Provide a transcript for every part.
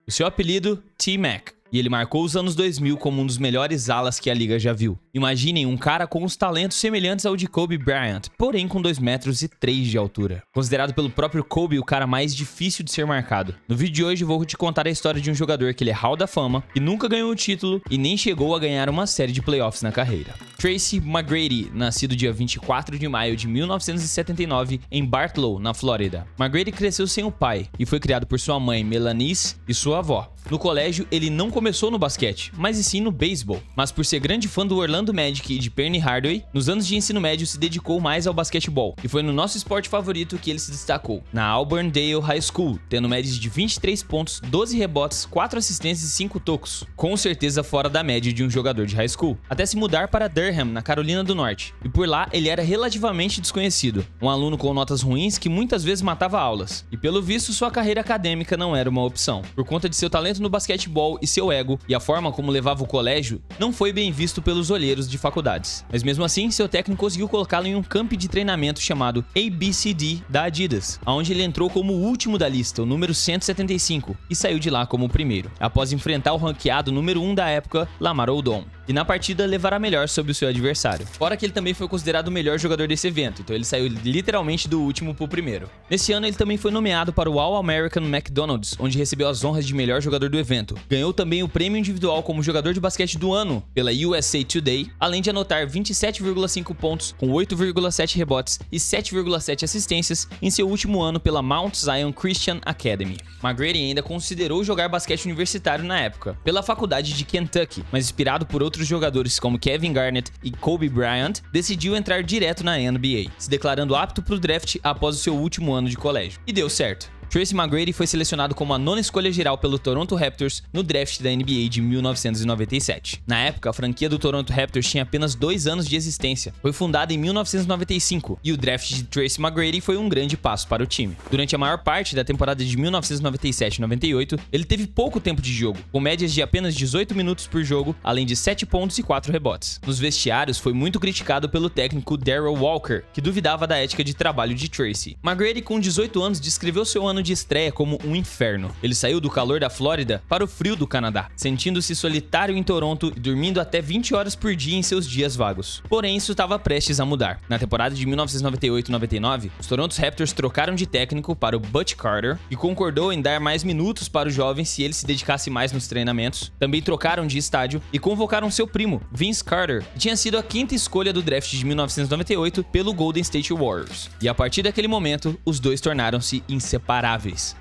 O seu apelido, T-Mac. E ele marcou os anos 2000 como um dos melhores alas que a liga já viu. Imaginem um cara com os talentos semelhantes ao de Kobe Bryant, porém com 2,3 metros de altura. Considerado pelo próprio Kobe o cara mais difícil de ser marcado. No vídeo de hoje vou te contar a história de um jogador que ele é Hall da Fama, que nunca ganhou o título e nem chegou a ganhar uma série de playoffs na carreira. Tracy McGrady, nascido dia 24 de maio de 1979 em Bartow, na Flórida. McGrady cresceu sem o pai e foi criado por sua mãe Melanice e sua avó. No colégio, ele não começou no basquete, mas e sim no beisebol. Mas por ser grande fã do Orlando Magic e de Penny Hardaway, nos anos de ensino médio se dedicou mais ao basquetebol. E foi no nosso esporte favorito que ele se destacou, na Auburndale High School, tendo médias de 23 pontos, 12 rebotes, 4 assistências e 5 tocos. Com certeza fora da média de um jogador de high school. Até se mudar para Durham, na Carolina do Norte. E por lá, ele era relativamente desconhecido. Um aluno com notas ruins que muitas vezes matava aulas. E pelo visto, sua carreira acadêmica não era uma opção. Por conta de seu talento no basquetebol e seu ego, e a forma como levava o colégio, não foi bem visto pelos olheiros de faculdades. Mas mesmo assim, seu técnico conseguiu colocá-lo em um camp de treinamento chamado ABCD da Adidas, onde ele entrou como o último da lista, o número 175, e saiu de lá como o primeiro, após enfrentar o ranqueado número 1 da época, Lamar Odom. E na partida levar a melhor sobre o seu adversário. Fora que ele também foi considerado o melhor jogador desse evento, então ele saiu literalmente do último pro primeiro. Nesse ano ele também foi nomeado para o All-American McDonald's, onde recebeu as honras de melhor jogador do evento. Ganhou também o prêmio individual como jogador de basquete do ano pela USA Today, além de anotar 27,5 pontos com 8,7 rebotes e 7,7 assistências em seu último ano pela Mount Zion Christian Academy. McGrady ainda considerou jogar basquete universitário na época, pela faculdade de Kentucky, mas inspirado por outros jogadores como Kevin Garnett e Kobe Bryant, decidiu entrar direto na NBA, se declarando apto para o draft após o seu último ano de colégio. E deu certo. Tracy McGrady foi selecionado como a 9ª escolha geral pelo Toronto Raptors no draft da NBA de 1997. Na época, a franquia do Toronto Raptors tinha apenas 2 anos de existência. Foi fundada em 1995 e o draft de Tracy McGrady foi um grande passo para o time. Durante a maior parte da temporada de 1997-98, ele teve pouco tempo de jogo, com médias de apenas 18 minutos por jogo, além de 7 pontos e 4 rebotes. Nos vestiários, foi muito criticado pelo técnico Darrell Walker, que duvidava da ética de trabalho de Tracy. McGrady, com 18 anos, descreveu seu ano de estreia como um inferno. Ele saiu do calor da Flórida para o frio do Canadá, sentindo-se solitário em Toronto e dormindo até 20 horas por dia em seus dias vagos. Porém, isso estava prestes a mudar. Na temporada de 1998-99, os Toronto Raptors trocaram de técnico para o Butch Carter, que concordou em dar mais minutos para o jovem se ele se dedicasse mais nos treinamentos. Também trocaram de estádio e convocaram seu primo, Vince Carter, que tinha sido a 5ª escolha do draft de 1998 pelo Golden State Warriors. E a partir daquele momento, os dois tornaram-se inseparáveis,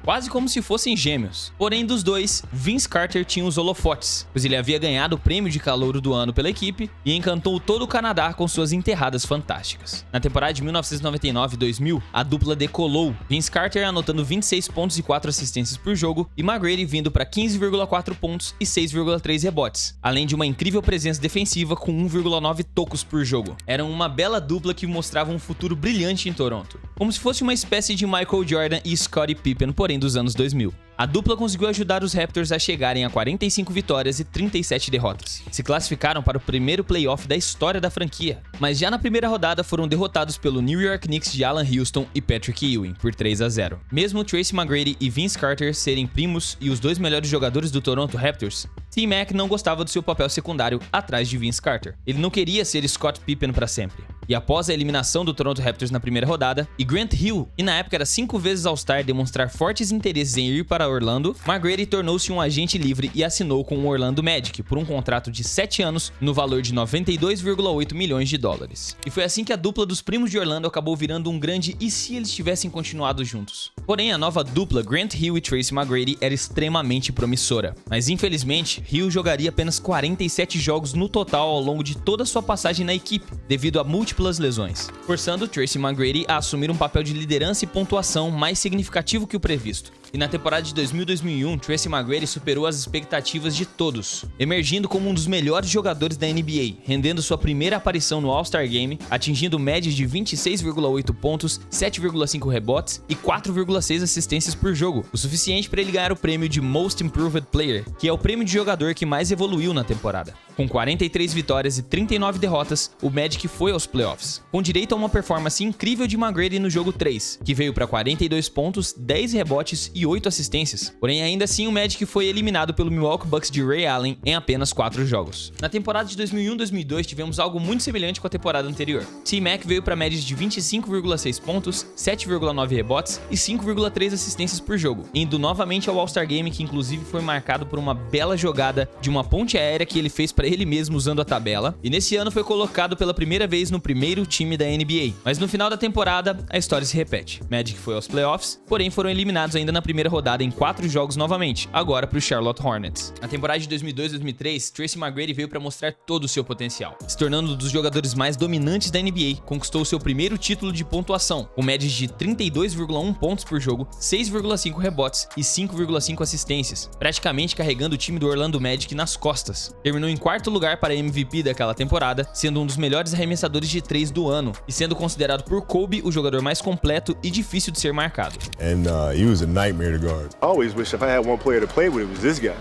quase como se fossem gêmeos. Porém, dos dois, Vince Carter tinha os holofotes, pois ele havia ganhado o prêmio de calouro do ano pela equipe e encantou todo o Canadá com suas enterradas fantásticas. Na temporada de 1999-2000, a dupla decolou, Vince Carter anotando 26 pontos e 4 assistências por jogo e McGrady vindo para 15,4 pontos e 6,3 rebotes, além de uma incrível presença defensiva com 1,9 tocos por jogo. Eram uma bela dupla que mostrava um futuro brilhante em Toronto, como se fosse uma espécie de Michael Jordan e Scottie Pippen, porém dos anos 2000. A dupla conseguiu ajudar os Raptors a chegarem a 45 vitórias e 37 derrotas. Se classificaram para o primeiro playoff da história da franquia, mas já na primeira rodada foram derrotados pelo New York Knicks de Alan Houston e Patrick Ewing por 3-0. Mesmo Tracy McGrady e Vince Carter serem primos e os dois melhores jogadores do Toronto Raptors, T-Mac não gostava do seu papel secundário atrás de Vince Carter. Ele não queria ser Scott Pippen para sempre. E após a eliminação do Toronto Raptors na primeira rodada, e Grant Hill, que na época era 5 vezes All-Star, demonstrar fortes interesses em ir para Orlando, McGrady tornou-se um agente livre e assinou com o Orlando Magic por um contrato de 7 anos no valor de 92,8 milhões de dólares. E foi assim que a dupla dos primos de Orlando acabou virando um grande e se eles tivessem continuado juntos. Porém, a nova dupla Grant Hill e Tracy McGrady era extremamente promissora, mas infelizmente Hill jogaria apenas 47 jogos no total ao longo de toda sua passagem na equipe, devido a múltiplas lesões, forçando Tracy McGrady a assumir um papel de liderança e pontuação mais significativo que o previsto. E na temporada de 2000-2001, Tracy McGrady superou as expectativas de todos, emergindo como um dos melhores jogadores da NBA, rendendo sua primeira aparição no All-Star Game, atingindo médias de 26,8 pontos, 7,5 rebotes e 4,6 assistências por jogo, o suficiente para ele ganhar o prêmio de Most Improved Player, que é o prêmio de jogador que mais evoluiu na temporada. Com 43 vitórias e 39 derrotas, o Magic foi aos playoffs, playoffs, com direito a uma performance incrível de McGrady no jogo 3, que veio para 42 pontos, 10 rebotes e 8 assistências. Porém, ainda assim, o Magic foi eliminado pelo Milwaukee Bucks de Ray Allen em apenas 4 jogos. Na temporada de 2001-2002, tivemos algo muito semelhante com a temporada anterior. T-Mac veio para médias de 25,6 pontos, 7,9 rebotes e 5,3 assistências por jogo, indo novamente ao All-Star Game, que inclusive foi marcado por uma bela jogada de uma ponte aérea que ele fez para ele mesmo usando a tabela, e nesse ano foi colocado pela primeira vez no primeiro time da NBA. Mas no final da temporada, a história se repete. Magic foi aos playoffs, porém foram eliminados ainda na primeira rodada em 4 jogos novamente, agora para o Charlotte Hornets. Na temporada de 2002-2003, Tracy McGrady veio para mostrar todo o seu potencial, se tornando um dos jogadores mais dominantes da NBA, conquistou seu primeiro título de pontuação, com médias de 32,1 pontos por jogo, 6,5 rebotes e 5,5 assistências, praticamente carregando o time do Orlando Magic nas costas. Terminou em 4º lugar para MVP daquela temporada, sendo um dos melhores arremessadores de 3 do ano e sendo considerado por Kobe o jogador mais completo e difícil de ser marcado. He was a nightmare to guard. I always wish if I had one player to play with, it was this guy.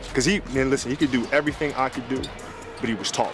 Because he could do everything I could do, but he was taller.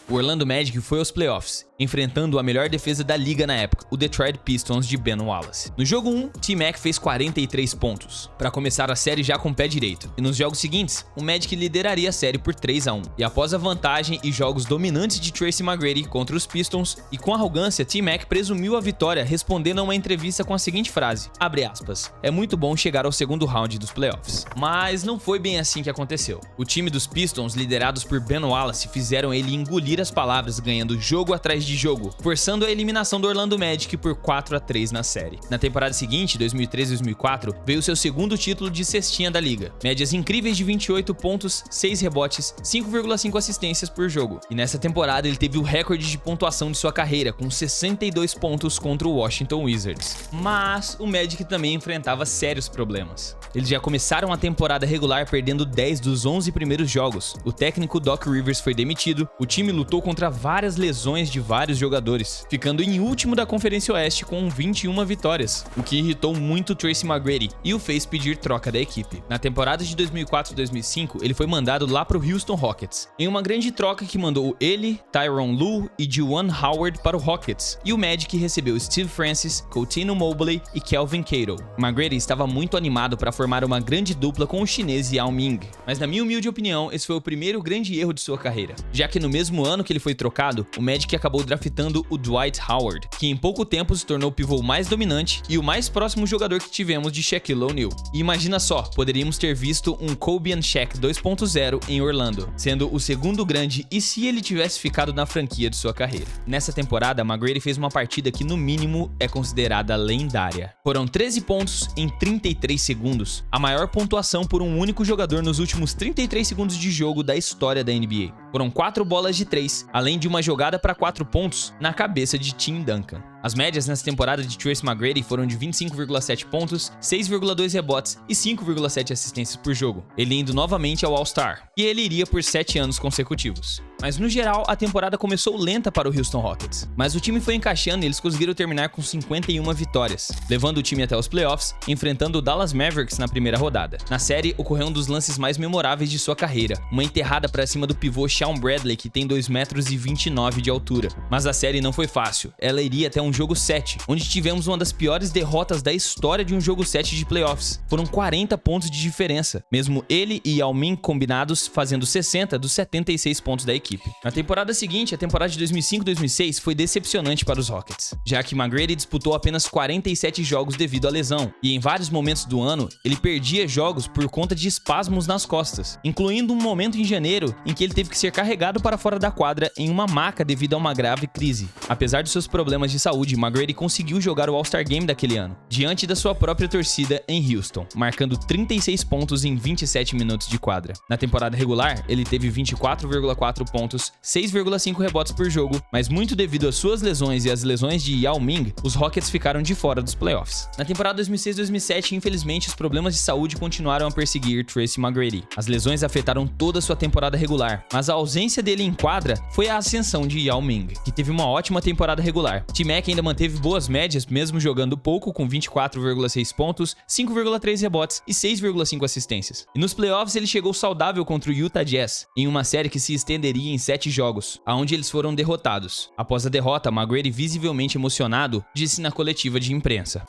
O Orlando Magic foi aos playoffs, enfrentando a melhor defesa da liga na época, o Detroit Pistons de Ben Wallace. No jogo 1, T-Mac fez 43 pontos, para começar a série já com o pé direito. E nos jogos seguintes, o Magic lideraria a série por 3-1. E após a vantagem e jogos dominantes de Tracy McGrady contra os Pistons, e com arrogância, T-Mac presumiu a vitória respondendo a uma entrevista com a seguinte frase, abre aspas, é muito bom chegar ao segundo round dos playoffs. Mas não foi bem assim que aconteceu. O time dos Pistons, liderados por Ben Wallace, fizeram ele engolir as palavras, ganhando jogo atrás de jogo, forçando a eliminação do Orlando Magic por 4-3 na série. Na temporada seguinte, 2003-2004, veio seu segundo título de cestinha da liga. Médias incríveis de 28 pontos, 6 rebotes, 5,5 assistências por jogo. E nessa temporada ele teve o recorde de pontuação de sua carreira, com 62 pontos contra o Washington Wizards. Mas o Magic também enfrentava sérios problemas. Eles já começaram a temporada regular perdendo 10 dos 11 primeiros jogos. O técnico Doc Rivers foi demitido, o time lutou contra várias lesões de vários jogadores, ficando em último da Conferência Oeste com 21 vitórias, o que irritou muito Tracy McGrady e o fez pedir troca da equipe. Na temporada de 2004-2005, ele foi mandado lá para o Houston Rockets, em uma grande troca que mandou ele, Tyronn Lue e Juwan Howard para o Rockets, e o Magic recebeu Steve Francis, Coutinho Mobley e Kelvin Cato. McGrady estava muito animado para formar uma grande dupla com o chinês Yao Ming, mas na minha humilde opinião, esse foi o primeiro grande erro de sua carreira, já que no mesmo ano que ele foi trocado, o Magic acabou draftando o Dwight Howard, que em pouco tempo se tornou o pivô mais dominante e o mais próximo jogador que tivemos de Shaquille O'Neal. E imagina só, poderíamos ter visto um Kobe and Shaq 2.0 em Orlando, sendo o segundo grande e se ele tivesse ficado na franquia de sua carreira. Nessa temporada, McGrady fez uma partida que no mínimo é considerada lendária. Foram 13 pontos em 33 segundos, a maior pontuação por um único jogador nos últimos 33 segundos de jogo da história da NBA. Foram 4 bolas de 3, além de uma jogada para 4 pontos na cabeça de Tim Duncan. As médias nessa temporada de Tracy McGrady foram de 25,7 pontos, 6,2 rebotes e 5,7 assistências por jogo, ele indo novamente ao All-Star, e ele iria por 7 anos consecutivos. Mas no geral, a temporada começou lenta para o Houston Rockets, mas o time foi encaixando e eles conseguiram terminar com 51 vitórias, levando o time até os playoffs, enfrentando o Dallas Mavericks na primeira rodada. Na série, ocorreu um dos lances mais memoráveis de sua carreira, uma enterrada para cima do pivô Shawn Bradley, que tem 2,29 m de altura. Mas a série não foi fácil, ela iria até um jogo 7, onde tivemos uma das piores derrotas da história de um jogo 7 de playoffs. Foram 40 pontos de diferença, mesmo ele e Yao Ming combinados fazendo 60 dos 76 pontos da equipe. Na temporada seguinte, a temporada de 2005-2006 foi decepcionante para os Rockets, já que McGrady disputou apenas 47 jogos devido à lesão, e em vários momentos do ano, ele perdia jogos por conta de espasmos nas costas, incluindo um momento em janeiro em que ele teve que ser carregado para fora da quadra em uma maca devido a uma grave crise. Apesar de seus problemas de saúde, McGrady conseguiu jogar o All-Star Game daquele ano, diante da sua própria torcida em Houston, marcando 36 pontos em 27 minutos de quadra. Na temporada regular, ele teve 24,4 pontos, 6,5 rebotes por jogo, mas muito devido às suas lesões e às lesões de Yao Ming, os Rockets ficaram de fora dos playoffs. Na temporada 2006-2007, infelizmente, os problemas de saúde continuaram a perseguir Tracy McGrady. As lesões afetaram toda a sua temporada regular, mas a ausência dele em quadra foi a ascensão de Yao Ming, que teve uma ótima temporada regular. T-Mac Mac ainda manteve boas médias, mesmo jogando pouco, com 24,6 pontos, 5,3 rebotes e 6,5 assistências. E nos playoffs ele chegou saudável contra o Utah Jazz, em uma série que se estenderia em 7 jogos, aonde eles foram derrotados. Após a derrota, McGrady, visivelmente emocionado, disse na coletiva de imprensa: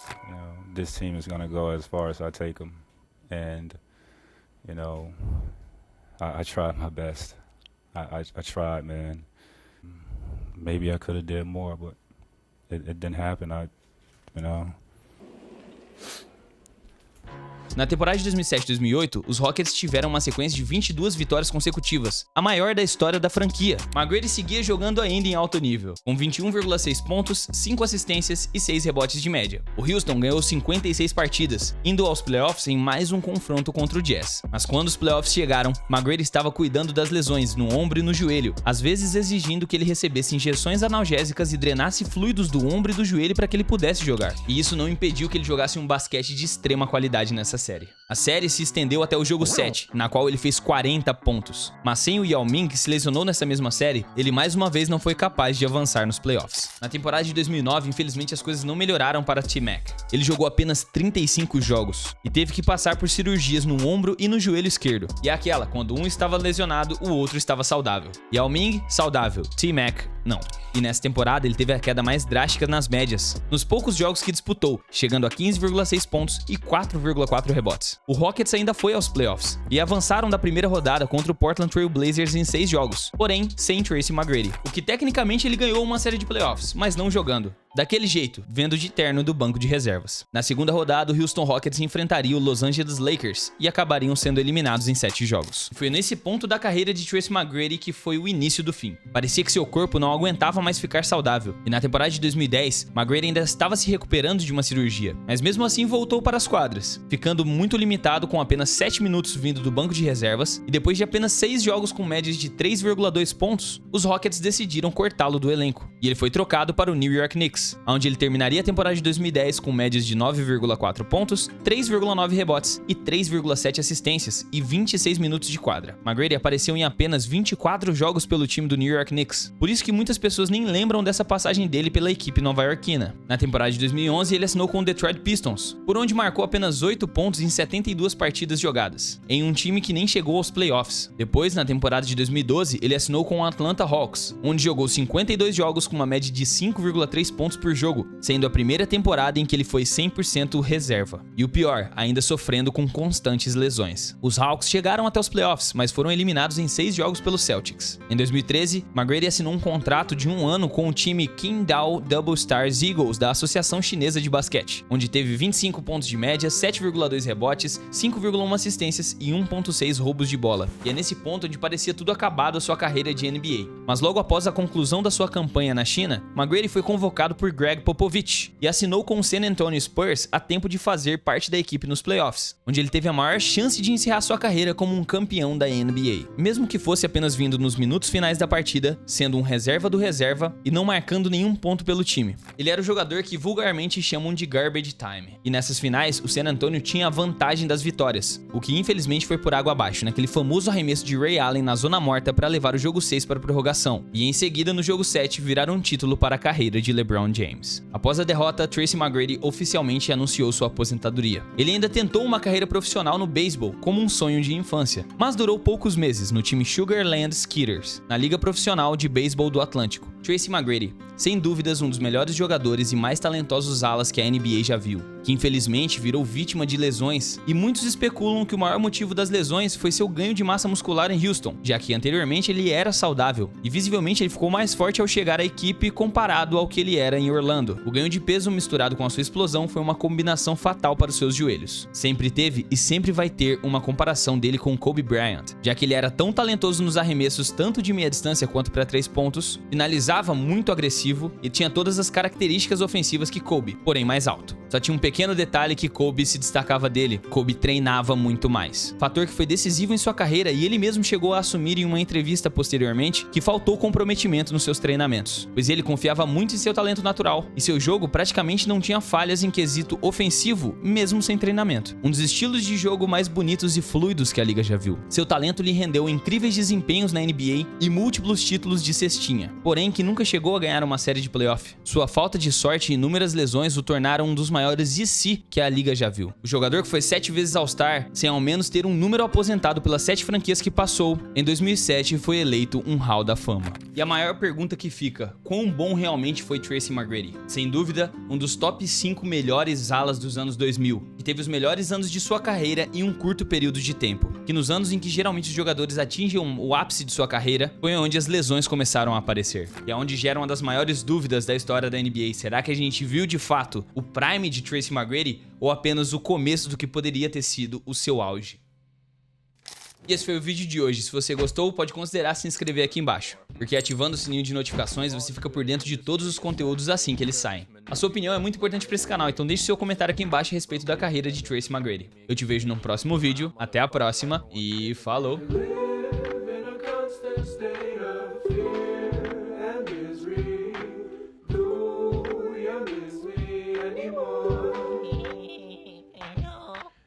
This team is going to go as far as I take them, and I tried my best. I tried, man. Maybe I could have did more, but it didn't happen. Na temporada de 2007-2008, os Rockets tiveram uma sequência de 22 vitórias consecutivas, a maior da história da franquia. McGrady seguia jogando ainda em alto nível, com 21,6 pontos, 5 assistências e 6 rebotes de média. O Houston ganhou 56 partidas, indo aos playoffs em mais um confronto contra o Jazz. Mas quando os playoffs chegaram, McGrady estava cuidando das lesões no ombro e no joelho, às vezes exigindo que ele recebesse injeções analgésicas e drenasse fluidos do ombro e do joelho para que ele pudesse jogar. E isso não impediu que ele jogasse um basquete de extrema qualidade nessa série. A série se estendeu até o jogo 7, na qual ele fez 40 pontos. Mas sem o Yao Ming, que se lesionou nessa mesma série, ele mais uma vez não foi capaz de avançar nos playoffs. Na temporada de 2009, infelizmente as coisas não melhoraram para T-Mac. Ele jogou apenas 35 jogos e teve que passar por cirurgias no ombro e no joelho esquerdo. E é aquela, quando um estava lesionado, o outro estava saudável. Yao Ming, saudável. T-Mac, não. E nessa temporada ele teve a queda mais drástica nas médias, nos poucos jogos que disputou, chegando a 15,6 pontos e 4,4 rebotes. O Rockets ainda foi aos playoffs e avançaram da primeira rodada contra o Portland Trail Blazers em 6 jogos, porém sem Tracy McGrady, o que tecnicamente ele ganhou uma série de playoffs, mas não jogando. Daquele jeito, vendo de terno do banco de reservas. Na segunda rodada, o Houston Rockets enfrentaria o Los Angeles Lakers e acabariam sendo eliminados em 7 jogos. Foi nesse ponto da carreira de Tracy McGrady que foi o início do fim. Parecia que seu corpo não aguentava mais ficar saudável, e na temporada de 2010, McGrady ainda estava se recuperando de uma cirurgia, mas mesmo assim voltou para as quadras, ficando muito limitado com apenas 7 minutos vindo do banco de reservas, e depois de apenas 6 jogos com médias de 3,2 pontos, os Rockets decidiram cortá-lo do elenco, e ele foi trocado para o New York Knicks, onde ele terminaria a temporada de 2010 com médias de 9,4 pontos, 3,9 rebotes e 3,7 assistências e 26 minutos de quadra. McGrady apareceu em apenas 24 jogos pelo time do New York Knicks, por isso que muitas pessoas nem lembram dessa passagem dele pela equipe nova-iorquina. Na temporada de 2011 ele assinou com o Detroit Pistons, por onde marcou apenas 8 pontos em 72 partidas jogadas, em um time que nem chegou aos playoffs. Depois, na temporada de 2012, ele assinou com o Atlanta Hawks, onde jogou 52 jogos com uma média de 5,3 pontos por jogo, sendo a primeira temporada em que ele foi 100% reserva. E o pior, ainda sofrendo com constantes lesões. Os Hawks chegaram até os playoffs, mas foram eliminados em 6 jogos pelos Celtics. Em 2013, McGrady assinou um contrato de 1 ano com o time Qingdao Double Stars Eagles da Associação Chinesa de Basquete, onde teve 25 pontos de média, 7,2 rebotes, 5,1 assistências e 1,6 roubos de bola. E é nesse ponto onde parecia tudo acabado a sua carreira de NBA. Mas logo após a conclusão da sua campanha na China, McGrady foi convocado por Greg Popovich e assinou com o San Antonio Spurs a tempo de fazer parte da equipe nos playoffs, onde ele teve a maior chance de encerrar sua carreira como um campeão da NBA, mesmo que fosse apenas vindo nos minutos finais da partida, sendo um reserva do reserva e não marcando nenhum ponto pelo time. Ele era o jogador que vulgarmente chamam de garbage time, e nessas finais o San Antonio tinha a vantagem das vitórias, o que infelizmente foi por água abaixo naquele famoso arremesso de Ray Allen na zona morta para levar o jogo 6 para a prorrogação, e em seguida no jogo 7 virar um título para a carreira de LeBron James. Após a derrota, Tracy McGrady oficialmente anunciou sua aposentadoria. Ele ainda tentou uma carreira profissional no beisebol, como um sonho de infância, mas durou poucos meses no time Sugarland Skitters, na liga profissional de beisebol do Atlântico. Tracy McGrady, sem dúvidas um dos melhores jogadores e mais talentosos alas que a NBA já viu, que infelizmente virou vítima de lesões, e muitos especulam que o maior motivo das lesões foi seu ganho de massa muscular em Houston, já que anteriormente ele era saudável, e visivelmente ele ficou mais forte ao chegar à equipe comparado ao que ele era em Orlando. O ganho de peso misturado com a sua explosão foi uma combinação fatal para os seus joelhos. Sempre teve e sempre vai ter uma comparação dele com Kobe Bryant, já que ele era tão talentoso nos arremessos tanto de meia distância quanto para 3 pontos, finalizava muito agressivo e tinha todas as características ofensivas que Kobe, porém mais alto. Só tinha um pequeno detalhe que Kobe se destacava dele: Kobe treinava muito mais. Fator que foi decisivo em sua carreira, e ele mesmo chegou a assumir em uma entrevista posteriormente que faltou comprometimento nos seus treinamentos, pois ele confiava muito em seu talento natural, e seu jogo praticamente não tinha falhas em quesito ofensivo, mesmo sem treinamento. Um dos estilos de jogo mais bonitos e fluidos que a liga já viu. Seu talento lhe rendeu incríveis desempenhos na NBA e múltiplos títulos de cestinha, porém que que nunca chegou a ganhar uma série de playoff. Sua falta de sorte e inúmeras lesões o tornaram um dos maiores DC que a liga já viu. O jogador que foi 7 vezes All-Star, sem ao menos ter um número aposentado pelas 7 franquias que passou, em 2007 foi eleito um Hall da Fama. E a maior pergunta que fica, quão bom realmente foi Tracy McGrady? Sem dúvida, um dos top 5 melhores alas dos anos 2000, que teve os melhores anos de sua carreira em um curto período de tempo. Que nos anos em que geralmente os jogadores atingem o ápice de sua carreira, foi onde as lesões começaram a aparecer. E é onde gera uma das maiores dúvidas da história da NBA. Será que a gente viu de fato o prime de Tracy McGrady ou apenas o começo do que poderia ter sido o seu auge? E esse foi o vídeo de hoje. Se você gostou, pode considerar se inscrever aqui embaixo, porque ativando o sininho de notificações você fica por dentro de todos os conteúdos assim que eles saem. A sua opinião é muito importante para esse canal, então deixe seu comentário aqui embaixo a respeito da carreira de Tracy McGrady. Eu te vejo no próximo vídeo, até a próxima e falou!